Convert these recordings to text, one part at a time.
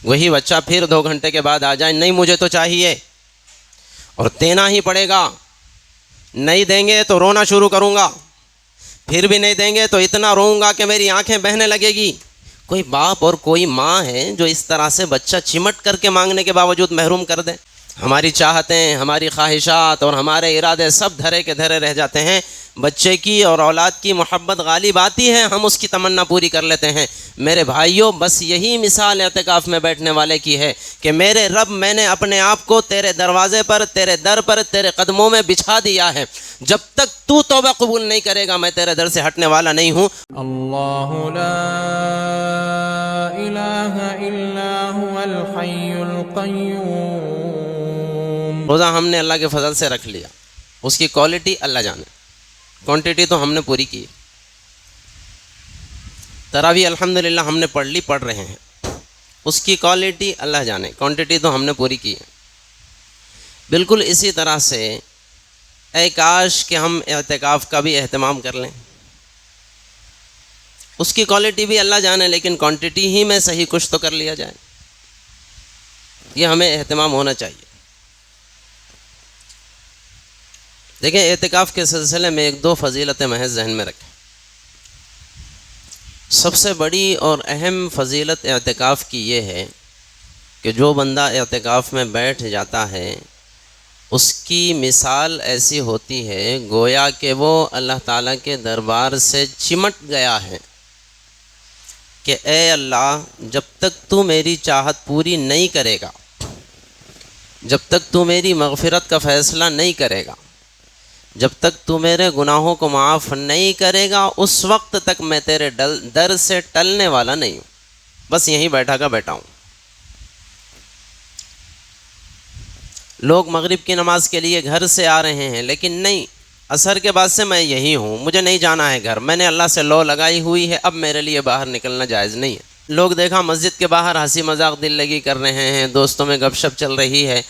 وہی بچہ پھر 2 گھنٹے کے بعد آ جائے، نہیں مجھے تو چاہیے، اور دینا ہی پڑے گا، نہیں دیں گے تو رونا شروع کروں گا، پھر بھی نہیں دیں گے تو اتنا روؤں گا کہ میری آنکھیں بہنے لگے گی۔ کوئی باپ اور کوئی ماں ہے جو اس طرح سے بچہ چمٹ کر کے مانگنے کے باوجود محروم کر دے؟ ہماری چاہتیں، ہماری خواہشات اور ہمارے ارادے سب دھرے کے دھرے رہ جاتے ہیں، بچے کی اور اولاد کی محبت غالب آتی ہے، ہم اس کی تمنا پوری کر لیتے ہیں۔ میرے بھائیوں، بس یہی مثال اعتکاف میں بیٹھنے والے کی ہے کہ میرے رب، میں نے اپنے آپ کو تیرے دروازے پر، تیرے در پر، تیرے قدموں میں بچھا دیا ہے، جب تک تو توبہ قبول نہیں کرے گا میں تیرے در سے ہٹنے والا نہیں ہوں۔ اللہ لا الہ الا هو الحی القیوم۔ روزہ ہم نے اللہ کے فضل سے رکھ لیا، اس کی کوالٹی اللہ جانے، کوانٹٹی تو ہم نے پوری کی۔ تراویح الحمدللہ ہم نے پڑھ رہے ہیں، اس کی کوالٹی اللہ جانے، کوانٹٹی تو ہم نے پوری کی ہے۔ بالکل اسی طرح سے اے کاش کہ ہم اعتکاف کا بھی اہتمام کر لیں، اس کی کوالٹی بھی اللہ جانے، لیکن کوانٹٹی ہی میں صحیح کچھ تو کر لیا جائے، یہ ہمیں اہتمام ہونا چاہیے۔ دیکھیں، اعتکاف کے سلسلے میں 1-2 فضیلتیں محض ذہن میں رکھیں۔ سب سے بڑی اور اہم فضیلت اعتکاف کی یہ ہے کہ جو بندہ اعتکاف میں بیٹھ جاتا ہے اس کی مثال ایسی ہوتی ہے گویا کہ وہ اللہ تعالیٰ کے دربار سے چمٹ گیا ہے کہ اے اللہ، جب تک تو میری چاہت پوری نہیں کرے گا، جب تک تو میری مغفرت کا فیصلہ نہیں کرے گا، جب تک تو میرے گناہوں کو معاف نہیں کرے گا، اس وقت تک میں تیرے در سے ٹلنے والا نہیں ہوں، بس یہیں بیٹھا ہوں۔ لوگ مغرب کی نماز کے لیے گھر سے آ رہے ہیں، لیکن نہیں، عصر کے بعد سے میں یہی ہوں، مجھے نہیں جانا ہے گھر، میں نے اللہ سے لو لگائی ہوئی ہے، اب میرے لیے باہر نکلنا جائز نہیں ہے۔ لوگ دیکھا مسجد کے باہر ہنسی مذاق دل لگی کر رہے ہیں، دوستوں میں گپ شپ چل رہی ہے،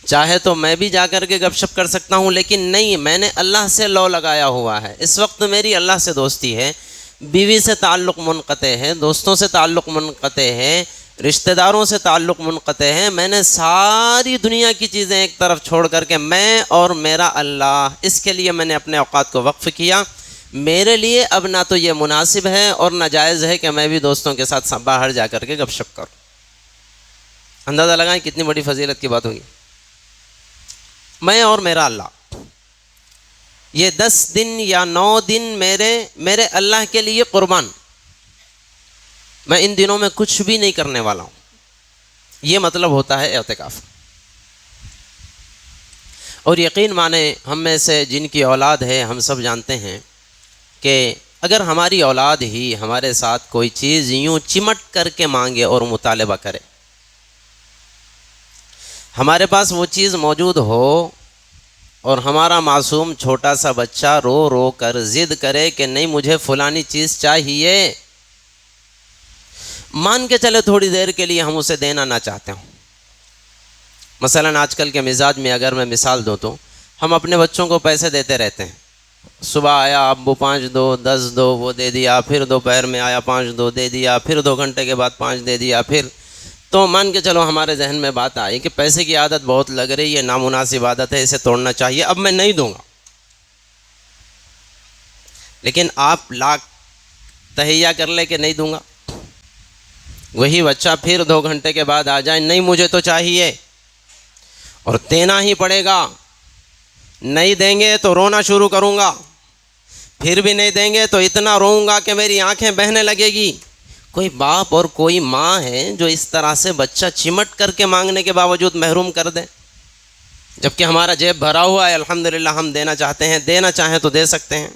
چاہے تو میں بھی جا کر کے گپ شپ کر سکتا ہوں، لیکن نہیں، میں نے اللہ سے لو لگایا ہوا ہے، اس وقت میری اللہ سے دوستی ہے، بیوی سے تعلق منقطع ہے، دوستوں سے تعلق منقطع ہے، رشتہ داروں سے تعلق منقطع ہے، میں نے ساری دنیا کی چیزیں ایک طرف چھوڑ کر کے میں اور میرا اللہ، اس کے لیے میں نے اپنے اوقات کو وقف کیا۔ میرے لیے اب نہ تو یہ مناسب ہے اور نہ جائز ہے کہ میں بھی دوستوں کے ساتھ باہر جا کر کے گپ شپ کروں۔ اندازہ لگائیں کتنی بڑی فضیلت کی بات ہوگی۔ میں اور میرا اللہ، یہ 10 دن یا 9 دن میرے اللہ کے لیے قربان، میں ان دنوں میں کچھ بھی نہیں کرنے والا ہوں، یہ مطلب ہوتا ہے اعتکاف۔ اور یقین مانیں، ہم میں سے جن کی اولاد ہے ہم سب جانتے ہیں کہ اگر ہماری اولاد ہی ہمارے ساتھ کوئی چیز یوں چمٹ کر کے مانگے اور مطالبہ کرے، ہمارے پاس وہ چیز موجود ہو اور ہمارا معصوم چھوٹا سا بچہ رو رو کر ضد کرے کہ نہیں مجھے فلانی چیز چاہیے، مان کے چلے تھوڑی دیر کے لیے ہم اسے دینا نہ چاہتے ہوں۔ مثلا آج کل کے مزاج میں اگر میں مثال دوں تو ہم اپنے بچوں کو پیسے دیتے رہتے ہیں، صبح آیا ابو 5 دو 10 دو، وہ دے دیا، پھر دوپہر میں آیا 5 دو دے دیا، پھر 2 گھنٹے کے بعد 5 دے دیا، پھر تو مان کے چلو ہمارے ذہن میں بات آئی کہ پیسے کی عادت بہت لگ رہی ہے، نامناسب عادت ہے، اسے توڑنا چاہیے، اب میں نہیں دوں گا۔ لیکن آپ لاکھ تہیہ کر لے کہ نہیں دوں گا، وہی بچہ پھر 2 گھنٹے کے بعد آ جائے، نہیں مجھے تو چاہیے، اور دینا ہی پڑے گا، نہیں دیں گے تو رونا شروع کروں گا، پھر بھی نہیں دیں گے تو اتنا روؤں گا کہ میری آنکھیں بہنے لگے گی۔ کوئی باپ اور کوئی ماں ہے جو اس طرح سے بچہ چمٹ کر کے مانگنے کے باوجود محروم کر دے، جبکہ ہمارا جیب بھرا ہوا ہے، الحمدللہ ہم دینا چاہتے ہیں، دینا چاہیں تو دے سکتے ہیں۔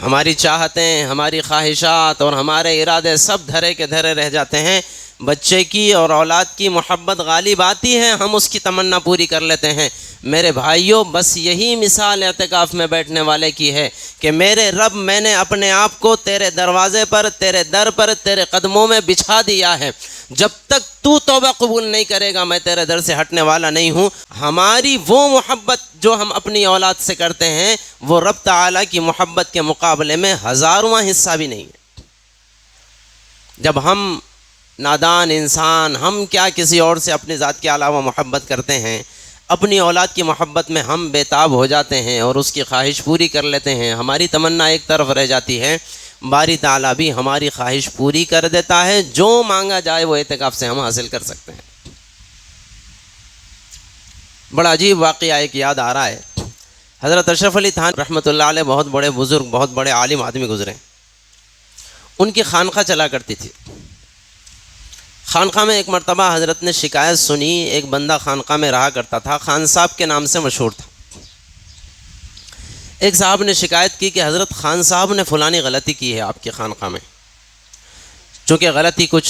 ہماری چاہتیں، ہماری خواہشات اور ہمارے ارادے سب دھرے کے دھرے رہ جاتے ہیں، بچے کی اور اولاد کی محبت غالب آتی ہے، ہم اس کی تمنا پوری کر لیتے ہیں۔ میرے بھائیوں، بس یہی مثال اعتکاف میں بیٹھنے والے کی ہے کہ میرے رب، میں نے اپنے آپ کو تیرے دروازے پر، تیرے در پر، تیرے قدموں میں بچھا دیا ہے، جب تک تو توبہ قبول نہیں کرے گا میں تیرے در سے ہٹنے والا نہیں ہوں۔ ہماری وہ محبت جو ہم اپنی اولاد سے کرتے ہیں وہ رب تعالیٰ کی محبت کے مقابلے میں 1000واں حصہ بھی نہیں ہے۔ جب ہم نادان انسان، ہم کیا کسی اور سے اپنی ذات کے علاوہ محبت کرتے ہیں؟ اپنی اولاد کی محبت میں ہم بے تاب ہو جاتے ہیں اور اس کی خواہش پوری کر لیتے ہیں، ہماری تمنا ایک طرف رہ جاتی ہے، باری تعالیٰ بھی ہماری خواہش پوری کر دیتا ہے، جو مانگا جائے وہ اعتکاف سے ہم حاصل کر سکتے ہیں۔ بڑا عجیب واقعہ ایک یاد آ رہا ہے۔ حضرت اشرف علی تھانوی رحمۃ اللہ علیہ بہت بڑے بزرگ، بہت بڑے عالم آدمی گزرے، ان کی خانقاہ چلا کرتی تھی۔ خانقاہ میں ایک مرتبہ حضرت نے شکایت سنی، ایک بندہ خانقاہ میں رہا کرتا تھا، خان صاحب کے نام سے مشہور تھا۔ ایک صاحب نے شکایت کی کہ حضرت خان صاحب نے فلانی غلطی کی ہے آپ کی خانقاہ میں۔ چونکہ غلطی کچھ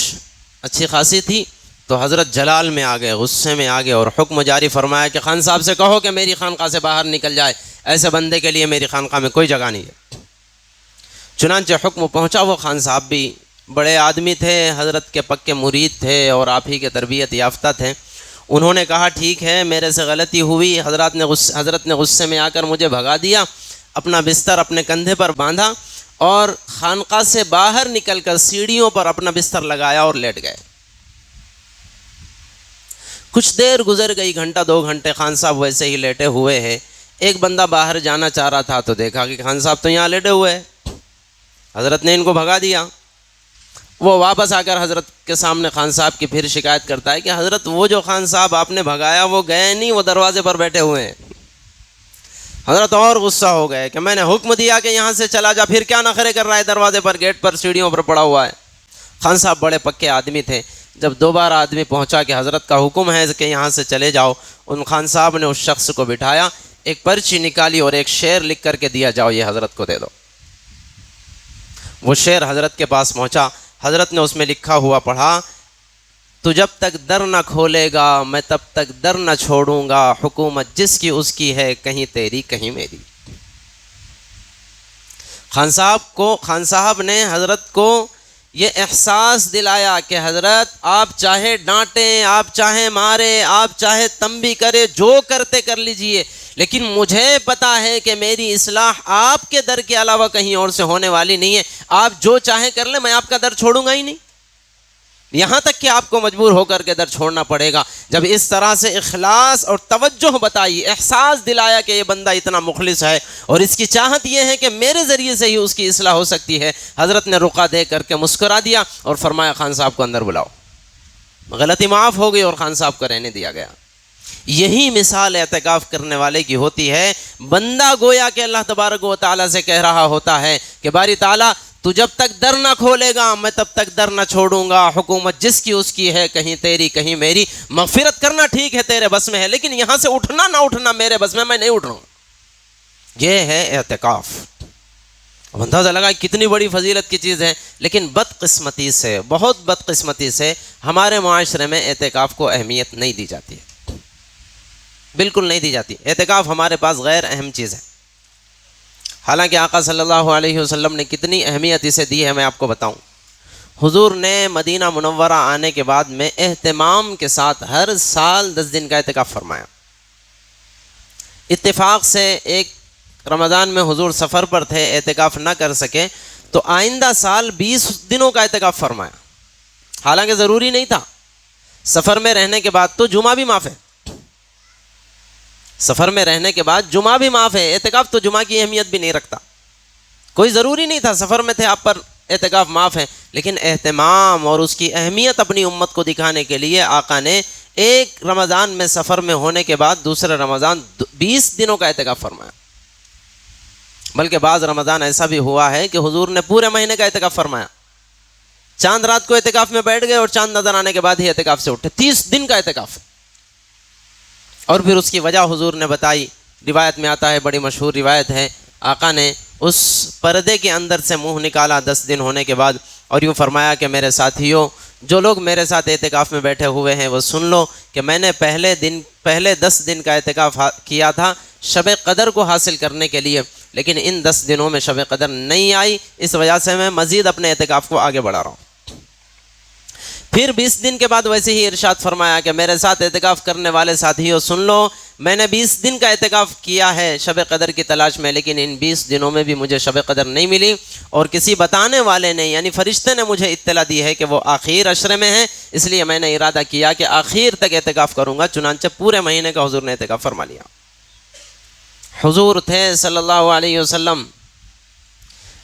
اچھی خاصی تھی تو حضرت جلال میں آ گئے، غصے میں آ گئے اور حکم جاری فرمایا کہ خان صاحب سے کہو کہ میری خانقاہ سے باہر نکل جائے، ایسے بندے کے لیے میری خانقاہ میں کوئی جگہ نہیں ہے۔ چنانچہ حکم پہنچا، وہ خان صاحب بھی بڑے آدمی تھے، حضرت کے پکے مرید تھے اور آپ ہی کے تربیت یافتہ تھے۔ انہوں نے کہا ٹھیک ہے میرے سے غلطی ہوئی، حضرت نے غصے میں آ کر مجھے بھگا دیا، اپنا بستر اپنے کندھے پر باندھا اور خانقاہ سے باہر نکل کر سیڑھیوں پر اپنا بستر لگایا اور لیٹ گئے۔ کچھ دیر گزر گئی، گھنٹہ 2 گھنٹے خان صاحب ویسے ہی لیٹے ہوئے ہیں۔ ایک بندہ باہر جانا چاہ رہا تھا تو دیکھا کہ خان صاحب تو یہاں لیٹے ہوئے ہیں، حضرت نے ان کو بھگا دیا۔ وہ واپس آ کر حضرت کے سامنے خان صاحب کی پھر شکایت کرتا ہے کہ حضرت وہ جو خان صاحب آپ نے بھگایا وہ گئے نہیں، وہ دروازے پر بیٹھے ہوئے ہیں۔ حضرت اور غصہ ہو گئے کہ میں نے حکم دیا کہ یہاں سے چلا جا، پھر کیا نخرے کر رہا ہے، دروازے پر، گیٹ پر، سیڑھیوں پر پڑا ہوا ہے۔ خان صاحب بڑے پکے آدمی تھے، جب دوبارہ آدمی پہنچا کہ حضرت کا حکم ہے کہ یہاں سے چلے جاؤ، ان خان صاحب نے اس شخص کو بٹھایا، ایک پرچی نکالی اور ایک شعر لکھ کر کے دیا، جاؤ یہ حضرت کو دے دو۔ وہ شعر حضرت کے پاس پہنچا، حضرت نے اس میں لکھا ہوا پڑھا، تو جب تک در نہ کھولے گا میں تب تک در نہ چھوڑوں گا، حکومت جس کی اس کی ہے، کہیں تیری کہیں میری۔ خان صاحب نے حضرت کو یہ احساس دلایا کہ حضرت آپ چاہے ڈانٹیں، آپ چاہے مارے، آپ چاہے تنبیہ کرے، جو کرتے کر لیجئے، لیکن مجھے پتا ہے کہ میری اصلاح آپ کے در کے علاوہ کہیں اور سے ہونے والی نہیں ہے، آپ جو چاہیں کر لیں، میں آپ کا در چھوڑوں گا ہی نہیں، یہاں تک کہ آپ کو مجبور ہو کر کے در چھوڑنا پڑے گا۔ جب اس طرح سے اخلاص اور توجہ بتائی، احساس دلایا کہ یہ بندہ اتنا مخلص ہے اور اس کی چاہت یہ ہے کہ میرے ذریعے سے ہی اس کی اصلاح ہو سکتی ہے، حضرت نے رقعہ دے کر کے مسکرا دیا اور فرمایا خان صاحب کو اندر بلاؤ۔ غلطی معاف ہو گئی اور خان صاحب کو رہنے دیا گیا۔ یہی مثال اعتکاف کرنے والے کی ہوتی ہے۔ بندہ گویا کہ اللہ تبارک و تعالیٰ سے کہہ رہا ہوتا ہے کہ باری تعالیٰ تو جب تک در نہ کھولے گا میں تب تک در نہ چھوڑوں گا، حکومت جس کی اس کی ہے، کہیں تیری کہیں میری۔ مغفرت کرنا ٹھیک ہے تیرے بس میں ہے، لیکن یہاں سے اٹھنا نہ اٹھنا میرے بس میں نہیں اٹھ رہا ہوں۔ یہ ہے اعتکاف۔ اب اندازہ لگا کتنی بڑی فضیلت کی چیز ہے، لیکن بدقسمتی سے، بہت بدقسمتی سے ہمارے معاشرے میں اعتکاف کو اہمیت نہیں دی جاتی ہے، بالکل نہیں دی جاتی۔ اعتکاف ہمارے پاس غیر اہم چیز ہے، حالانکہ آقا صلی اللہ علیہ وسلم نے کتنی اہمیت اسے دی ہے میں آپ کو بتاؤں۔ حضور نے مدینہ منورہ آنے کے بعد میں اہتمام کے ساتھ ہر سال 10 دن کا اعتکاف فرمایا۔ اتفاق سے ایک رمضان میں حضور سفر پر تھے، اعتکاف نہ کر سکے تو آئندہ سال 20 دنوں کا اعتکاف فرمایا، حالانکہ ضروری نہیں تھا۔ سفر میں رہنے کے بعد تو جمعہ بھی معاف ہے، سفر میں رہنے کے بعد جمعہ بھی معاف ہے، اعتکاف تو جمعہ کی اہمیت بھی نہیں رکھتا، کوئی ضروری نہیں تھا، سفر میں تھے آپ پر اعتکاف معاف ہے۔ لیکن اہتمام اور اس کی اہمیت اپنی امت کو دکھانے کے لیے آقا نے ایک رمضان میں سفر میں ہونے کے بعد دوسرے رمضان 20 دنوں کا اعتکاف فرمایا۔ بلکہ بعض رمضان ایسا بھی ہوا ہے کہ حضور نے پورے مہینے کا اعتکاف فرمایا، چاند رات کو اعتکاف میں بیٹھ گئے اور چاند نظر آنے کے بعد ہی اعتکاف سے اٹھے، 30 دن کا اعتکاف۔ اور پھر اس کی وجہ حضور نے بتائی، روایت میں آتا ہے، بڑی مشہور روایت ہے، آقا نے اس پردے کے اندر سے منہ نکالا 10 دن ہونے کے بعد اور یوں فرمایا کہ میرے ساتھیوں، جو لوگ میرے ساتھ اعتکاف میں بیٹھے ہوئے ہیں وہ سن لو کہ میں نے پہلے 10 دن کا اعتکاف کیا تھا شب قدر کو حاصل کرنے کے لیے، لیکن ان 10 دنوں میں شب قدر نہیں آئی، اس وجہ سے میں مزید اپنے اعتکاف کو آگے بڑھا رہا ہوں۔ پھر 20 دن کے بعد ویسے ہی ارشاد فرمایا کہ میرے ساتھ اعتکاف کرنے والے ساتھیوں سن لو، میں نے 20 دن کا اعتکاف کیا ہے شب قدر کی تلاش میں، لیکن ان 20 دنوں میں بھی مجھے شب قدر نہیں ملی، اور کسی بتانے والے نے یعنی فرشتے نے مجھے اطلاع دی ہے کہ وہ آخر عشرے میں ہے، اس لیے میں نے ارادہ کیا کہ آخر تک اعتکاف کروں گا۔ چنانچہ پورے مہینے کا حضور نے اعتکاف فرما لیا۔ حضور تھے صلی اللہ علیہ وسلم،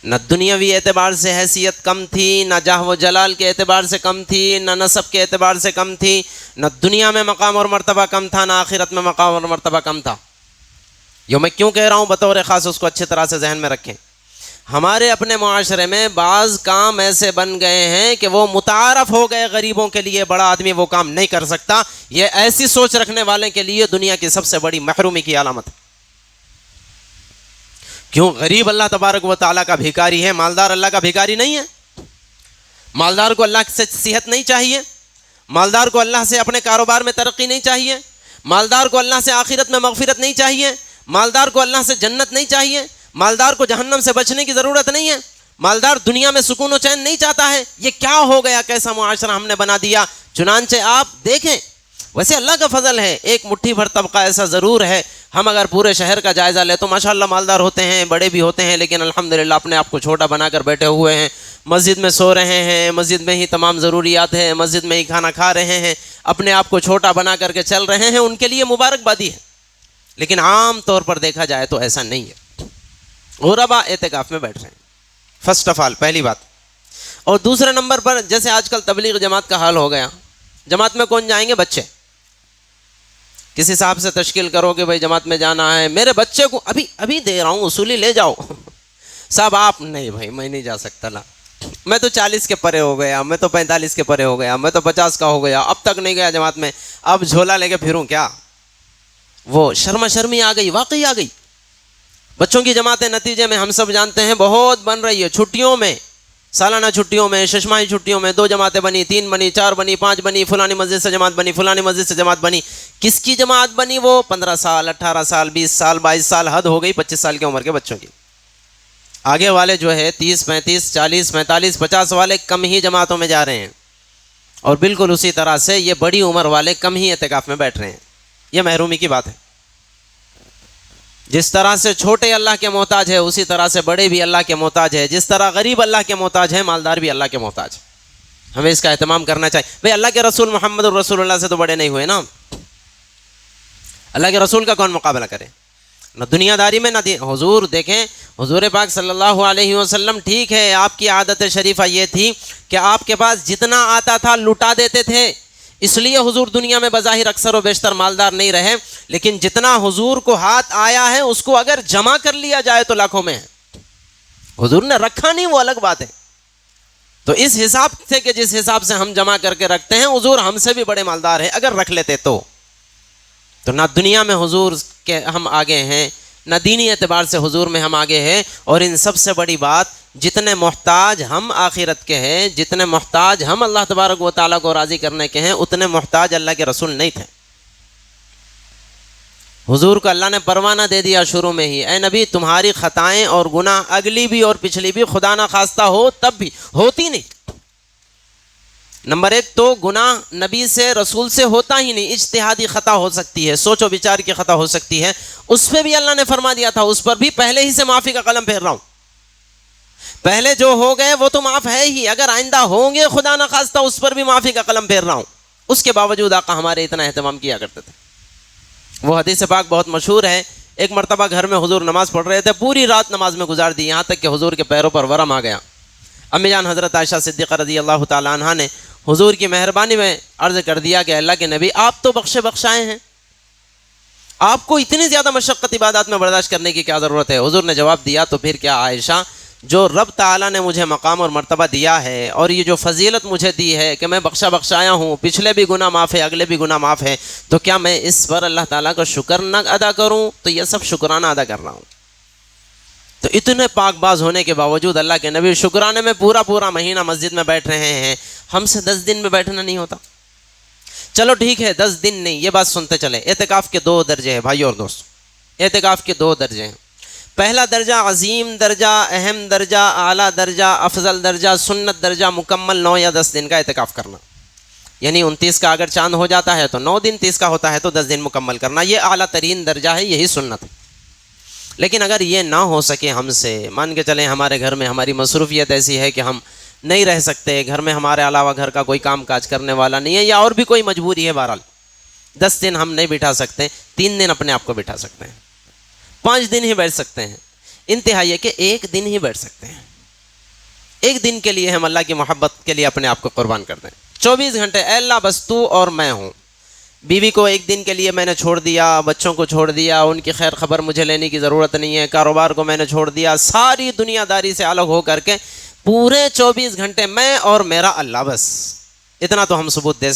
نہ دنیاوی اعتبار سے حیثیت کم تھی، نہ جاہ و جلال کے اعتبار سے کم تھی، نہ نسب کے اعتبار سے کم تھی، نہ دنیا میں مقام اور مرتبہ کم تھا، نہ آخرت میں مقام اور مرتبہ کم تھا۔ یہ میں کیوں کہہ رہا ہوں بطور خاص، اس کو اچھی طرح سے ذہن میں رکھیں۔ ہمارے اپنے معاشرے میں بعض کام ایسے بن گئے ہیں کہ وہ متعارف ہو گئے، غریبوں کے لیے بڑا آدمی وہ کام نہیں کر سکتا، یہ ایسی سوچ رکھنے والے کے لیے دنیا کی سب سے بڑی محرومی کی علامت ہے۔ کیوں؟ غریب اللہ تبارک و تعالیٰ کا بھیکاری ہے، مالدار اللہ کا بھیکاری نہیں ہے۔ مالدار کو اللہ سے صحت نہیں چاہیے، مالدار کو اللہ سے اپنے کاروبار میں ترقی نہیں چاہیے، مالدار کو اللہ سے آخرت میں مغفرت نہیں چاہیے، مالدار کو اللہ سے جنت نہیں چاہیے، مالدار کو جہنم سے بچنے کی ضرورت نہیں ہے، مالدار دنیا میں سکون و چین نہیں چاہتا ہے۔ یہ کیا ہو گیا، کیسا معاشرہ ہم نے بنا دیا؟ چنانچہ آپ دیکھیں، ویسے اللہ کا فضل ہے، ایک مٹھی بھر طبقہ ایسا ضرور ہے، ہم اگر پورے شہر کا جائزہ لیں تو ماشاءاللہ مالدار ہوتے ہیں، بڑے بھی ہوتے ہیں، لیکن الحمدللہ اپنے آپ کو چھوٹا بنا کر بیٹھے ہوئے ہیں، مسجد میں سو رہے ہیں، مسجد میں ہی تمام ضروریات ہیں، مسجد میں ہی کھانا کھا رہے ہیں، اپنے آپ کو چھوٹا بنا کر کے چل رہے ہیں، ان کے لیے مبارکبادی ہے۔ لیکن عام طور پر دیکھا جائے تو ایسا نہیں ہے۔ غربا اعتکاف میں بیٹھ رہے ہیں، فرسٹ آف آل، پہلی بات۔ اور دوسرے نمبر پر جیسے آج کل تبلیغ جماعت کا حال ہو گیا، جماعت میں کون جائیں گے؟ بچے۔ کسی صاحب سے تشکیل کرو کہ بھائی جماعت میں جانا ہے، میرے بچے کو ابھی دے رہا ہوں، اصولی لے جاؤ۔ صاحب آپ نہیں، بھائی میں نہیں جا سکتا نا، میں تو 40 کے پرے ہو گیا، میں تو 45 کے پرے ہو گیا، میں تو 50 کا ہو گیا، اب تک نہیں گیا جماعت میں، اب جھولا لے کے پھروں کیا؟ وہ شرما شرمی آ گئی، واقعی آ گئی۔ بچوں کی جماعتیں نتیجے میں ہم سب جانتے ہیں بہت بن رہی ہے۔ چھٹیوں میں، سالانہ چھٹیوں میں، ششماہی چھٹیوں میں 2 جماعتیں بنی، 3 بنی، 4 بنی، 5 بنی، فلانی مسجد سے جماعت بنی، فلانی مسجد سے جماعت بنی۔ کس کی جماعت بنی؟ وہ 15 سال، 18 سال، 20 سال، 22 سال، حد ہو گئی 25 سال کی عمر کے بچوں کی۔ آگے والے جو ہے 30، 35، 40، 45، 50 والے کم ہی جماعتوں میں جا رہے ہیں، اور بالکل اسی طرح سے یہ بڑی عمر والے کم ہی اعتکاف میں بیٹھ رہے ہیں۔ یہ محرومی کی بات ہے۔ جس طرح سے چھوٹے اللہ کے محتاج ہے، اسی طرح سے بڑے بھی اللہ کے محتاج ہے۔ جس طرح غریب اللہ کے محتاج ہے، مالدار بھی اللہ کے محتاج ہے۔ ہمیں اس کا اہتمام کرنا چاہیے۔ بھئی اللہ کے رسول محمد الرسول اللہ سے تو بڑے نہیں ہوئے نا، اللہ کے رسول کا کون مقابلہ کرے؟ نہ دنیا داری میں، نہ حضور دیکھیں، حضور پاک صلی اللہ علیہ وسلم، ٹھیک ہے آپ کی عادت شریفہ یہ تھی کہ آپ کے پاس جتنا آتا تھا لٹا دیتے تھے، اس لیے حضور دنیا میں بظاہر اکثر و بیشتر مالدار نہیں رہے، لیکن جتنا حضور کو ہاتھ آیا ہے اس کو اگر جمع کر لیا جائے تو لاکھوں میں ہے۔ حضور نے رکھا نہیں، وہ الگ بات ہے۔ تو اس حساب سے کہ جس حساب سے ہم جمع کر کے رکھتے ہیں، حضور ہم سے بھی بڑے مالدار ہیں اگر رکھ لیتے تو نہ دنیا میں حضور کے ہم آگے ہیں، نہ دینی اعتبار سے حضور میں ہم آگے ہیں۔ اور ان سب سے بڑی بات، جتنے محتاج ہم آخرت کے ہیں، جتنے محتاج ہم اللہ تبارک و تعالیٰ کو راضی کرنے کے ہیں، اتنے محتاج اللہ کے رسول نہیں تھے۔ حضور کو اللہ نے پروانہ دے دیا شروع میں ہی، اے نبی تمہاری خطائیں اور گناہ اگلی بھی اور پچھلی بھی خدا نہ خواستہ ہو تب بھی ہوتی نہیں۔ نمبر 1 تو گناہ نبی سے رسول سے ہوتا ہی نہیں، اجتہادی خطا ہو سکتی ہے، سوچ و بچار کی خطا ہو سکتی ہے، اس پہ بھی اللہ نے فرما دیا تھا، اس پر بھی پہلے ہی سے معافی کا قلم پھیر رہا ہوں۔ پہلے جو ہو گئے وہ تو معاف ہے ہی، اگر آئندہ ہوں گے خدا نہ خواستہ اس پر بھی معافی کا قلم پھیر رہا ہوں۔ اس کے باوجود آقا ہمارے اتنا اہتمام کیا کرتے تھے۔ وہ حدیث پاک بہت مشہور ہے، ایک مرتبہ گھر میں حضور نماز پڑھ رہے تھے، پوری رات نماز میں گزار دی، یہاں تک کہ حضور کے پیروں پر ورم آ گیا۔ امی جان حضرت عائشہ صدیقہ رضی اللہ تعالیٰ عنہ نے حضور کی مہربانی میں عرض کر دیا کہ اللہ کے نبی آپ تو بخشائے ہیں، آپ کو اتنی زیادہ مشقت عبادات میں برداشت کرنے کی کیا ضرورت ہے؟ حضور نے جواب دیا تو پھر کیا عائشہ، جو رب تعالیٰ نے مجھے مقام اور مرتبہ دیا ہے اور یہ جو فضیلت مجھے دی ہے کہ میں بخشایا ہوں، پچھلے بھی گناہ معاف ہے، اگلے بھی گناہ معاف ہے، تو کیا میں اس پر اللہ تعالیٰ کا شکر نہ ادا کروں؟ تو یہ سب شکرانہ ادا کر رہا ہوں۔ تو اتنے پاک باز ہونے کے باوجود اللہ کے نبی شکرانے میں پورا مہینہ مسجد میں بیٹھ رہے ہیں، ہم سے 10 دن میں بیٹھنا نہیں ہوتا۔ چلو ٹھیک ہے 10 دن نہیں، یہ بات سنتے چلے، اعتکاف کے 2 درجے ہیں بھائی اور دوست، اعتکاف کے 2 درجے ہیں۔ پہلا درجہ عظیم درجہ، اہم درجہ، اعلیٰ درجہ، افضل درجہ، سنت درجہ، مکمل 9 یا 10 دن کا اعتکاف کرنا، یعنی 29 کا اگر چاند ہو جاتا ہے تو 9 دن، 30 کا ہوتا ہے تو 10 دن مکمل کرنا، یہ اعلیٰ ترین درجہ ہے، یہی سنت ہے۔ لیکن اگر یہ نہ ہو سکے ہم سے، مان کے چلیں ہمارے گھر میں ہماری مصروفیت ایسی ہے کہ ہم نہیں رہ سکتے، گھر میں ہمارے علاوہ گھر کا کوئی کام کاج کرنے والا نہیں ہے، یا اور بھی کوئی مجبوری ہے، بہرحال 10 دن ہم نہیں بٹھا سکتے، 3 دن اپنے آپ کو بٹھا سکتے ہیں، 5 دن ہی بیٹھ سکتے ہیں، انتہا یہ کہ 1 دن ہی بیٹھ سکتے ہیں۔ 1 دن کے لیے ہم اللہ کی محبت کے لیے اپنے آپ کو قربان کر دیں۔ 24 گھنٹے اے اللہ بس تو اور میں ہوں، بیوی کو 1 دن کے لیے میں نے چھوڑ دیا، بچوں کو چھوڑ دیا، ان کی خیر خبر مجھے لینے کی ضرورت نہیں ہے، کاروبار کو میں نے چھوڑ دیا، ساری دنیا داری سے الگ ہو کر کے پورے 24 گھنٹے میں اور میرا اللہ، بس اتنا تو ہم ثبوت دے سکتے ہیں۔